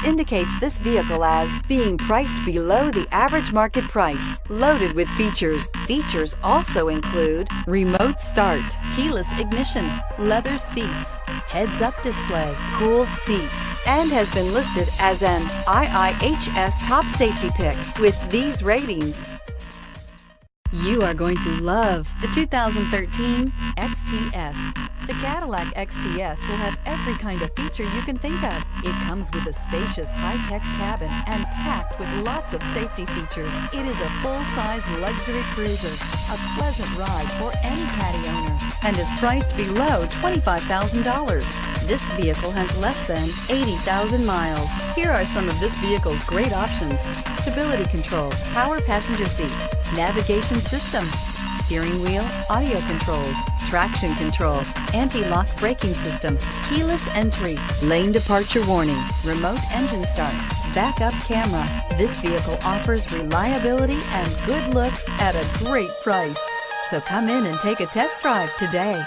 indicates this vehicle as being priced below the average market price. Loaded with features. Features also include remote start, keyless ignition, leather seats, heads-up display, cooled seats, and has been listed as an IIHS top safety pick. With these ratings, you are going to love the 2013 XTS. The Cadillac XTS will have every kind of feature you can think of. It comes with a spacious high-tech cabin and packed with lots of safety features. It is a full-size luxury cruiser, a pleasant ride for any Caddy owner, and is priced below $25,000. This vehicle has less than 80,000 miles. Here are some of this vehicle's great options: stability control, power passenger seat, navigation system, steering wheel audio controls, traction control, anti-lock braking system, keyless entry, lane departure warning, remote engine start, backup camera. This vehicle offers reliability and good looks at a great price. So come in and take a test drive today.